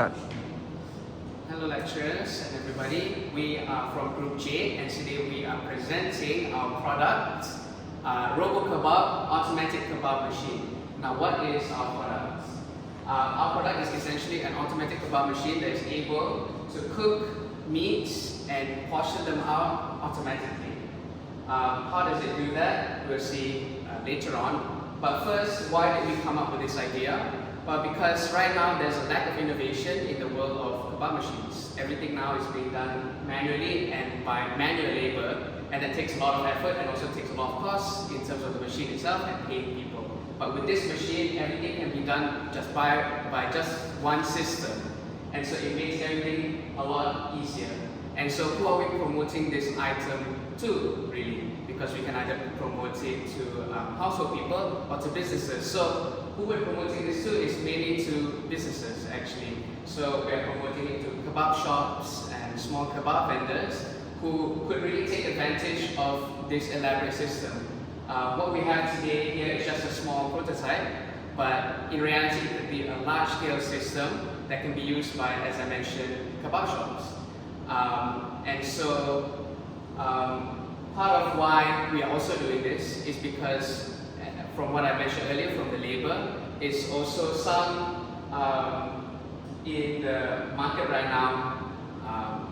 Hello lecturers and everybody, we are from Group J and today we are presenting our product, Robo Kebab Automatic Kebab Machine. Now what is our product? Our product is essentially an automatic kebab machine that is able to cook meats and portion them out automatically. How does it do that? We'll see later on. But first, why did we come up with this idea? Well, because right now there's a lack of innovation in the world of kebab machines. Everything now is being done manually and by manual labor, and that takes a lot of effort and also takes a lot of cost in terms of the machine itself and paying people. But with this machine, everything can be done just by just one system, and so it makes everything a lot easier. And so who are we promoting this item to, really? Because we can either promote it to household people or to businesses. So who we're promoting this to is mainly to businesses, actually. So we're promoting it to kebab shops and small kebab vendors who could really take advantage of this elaborate system. What we have today here is just a small prototype, but in reality it could be a large-scale system that can be used by, as I mentioned, kebab shops. And so part of why we are also doing this is because, from what I mentioned earlier, from the labor, is also some in the market right now,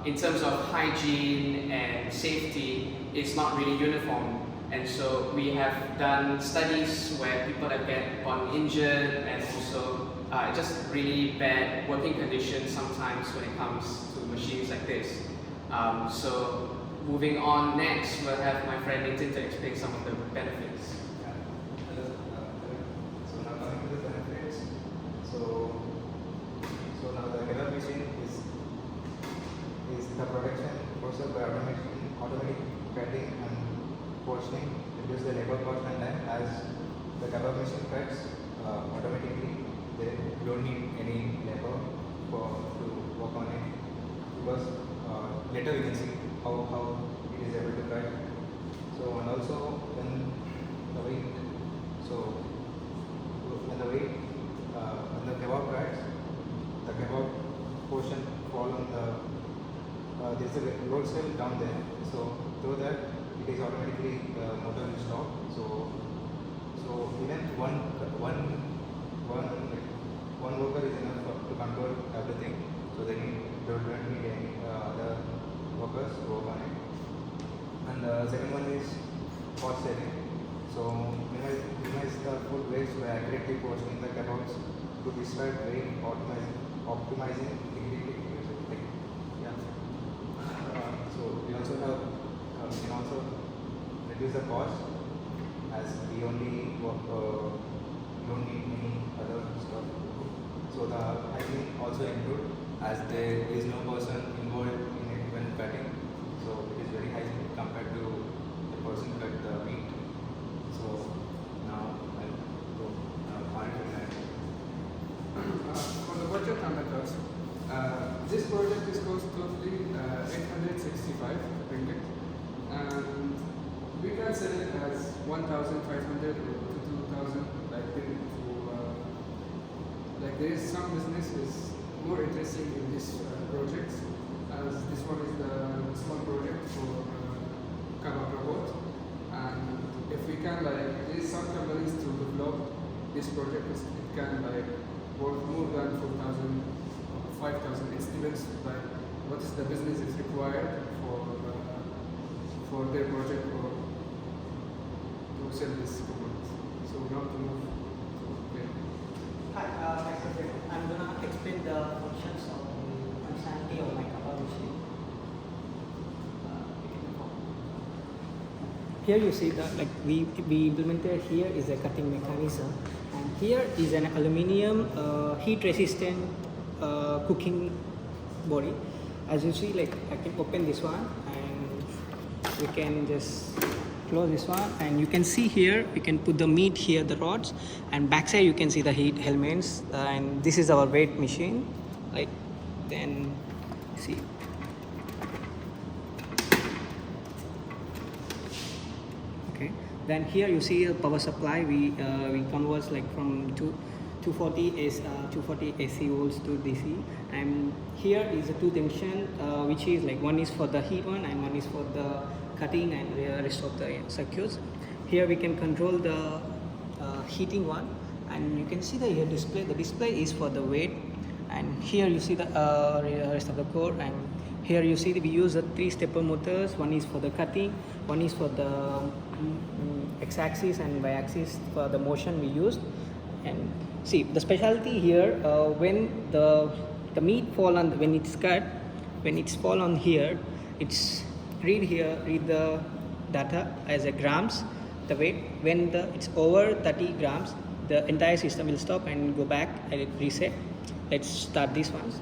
in terms of hygiene and safety, it's not really uniform. And so we have done studies where people have gotten injured and also just really bad working conditions sometimes when it comes to machines like this. So moving on next, we'll have my friend Nitin to explain some of the benefits. So now coming to the benefits. So now the kebab machine is the production process by automatic cutting and portioning, reduce the labor cost and time. As the kebab machine cuts automatically, they don't need any labor to work on it, because later we can see how it is able to cut. So and also when the weight when the kebab cuts, the kebab portion fall on the there's a roll cell down there. So through that it is automatically motor will stop. So even one worker is enough to control everything. So they don't need any other workers to work on it. And the second one is cost saving. So minimize the food waste by accurately portioning the kebabs to decide weight, optimizing integrity. So we also have we can also reduce the cost, as we only don't need any other stuff. So the hygiene also improved, as there is no person involved in it when cutting. So it is very hygienic compared to the person cut the meat. So now I'll go on to that. For the budget and the cost, this project is cost totally 865 ringgit, and we can sell it as 1,500 or 2,000. Like there is some businesses more interested in this project, as this one is the small project for kebab robot, and if we can there is some companies to develop this project, it can worth more than 4,000 or 5,000. It depends what is the business is required for their project or to sell this product. So we have to move to there. Hi, I'm going to explain the functions of the functionality of my kebab machine. Here you see that we implemented here is a cutting mechanism, and here is an aluminium heat resistant cooking body. As you see, I can open this one and we can just close this one, and you can see here we can put the meat here, the rods, and backside you can see the heat elements, and this is our weight machine. Then see, okay, then here you see a power supply. We convert from 240 is 240 AC volts to DC, and here is a two junction, which is like one is for the heat one and one is for the cutting and the rest of the circuits. Here we can control the heating one, and you can see the here display. The display is for the weight, and here you see the rest of the core, and here you see that we use the 3-stepper motors. One is for the cutting, one is for the x-axis and y-axis for the motion we used. And see the specialty here, when the meat fall on when it's cut, when it's fall on here, it's read the data as a grams, the weight. When it's over 30 grams, the entire system will stop and go back and it reset. Let's start these ones.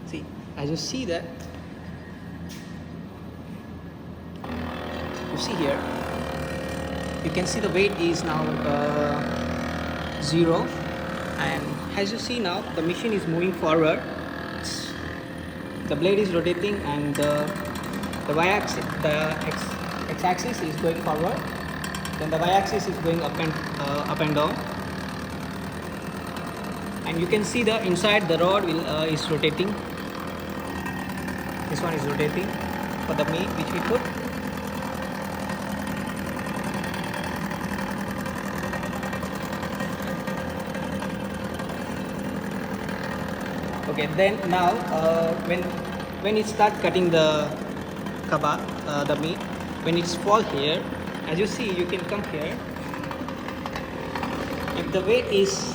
See, as you see that, you see here, you can see the weight is now 0, and as you see now, the machine is moving forward. The blade is rotating, and the y-axis, the x-axis is going forward. Then the y-axis is going up and down. And you can see the inside the rod is rotating. This one is rotating for the meat which we put. Okay, then now when it start cutting the kebab, the meat, when it's fall here, as you see, you can come here. If the weight is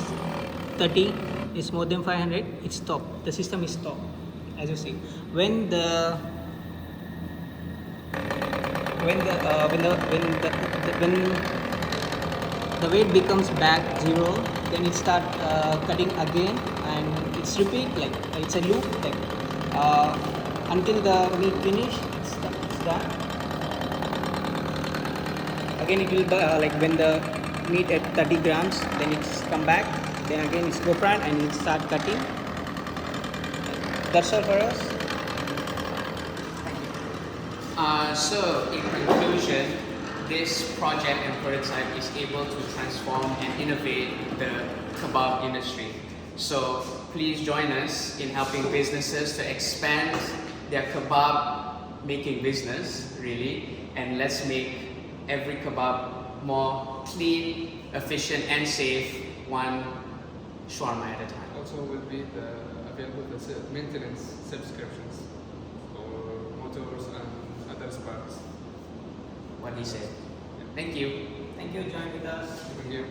30, is more than 500, it's stop. The system is stop. As you see, when the weight becomes back 0, then it start cutting again, and it's repeat, like it's a loop, like until the meat finish. It's done. Again it will like when the meat at 30 grams, then it's come back, then again it's go front and it start cutting. That's all for us. So in conclusion, this project and prototype is able to transform and innovate the kebab industry. So please join us in helping businesses to expand their kebab making business, really, and let's make every kebab more clean, efficient and safe, one shawarma at a time. Also will be available the maintenance subscriptions for motors and other parts. What he said. Thank you. Thank you, join with us. Thank you.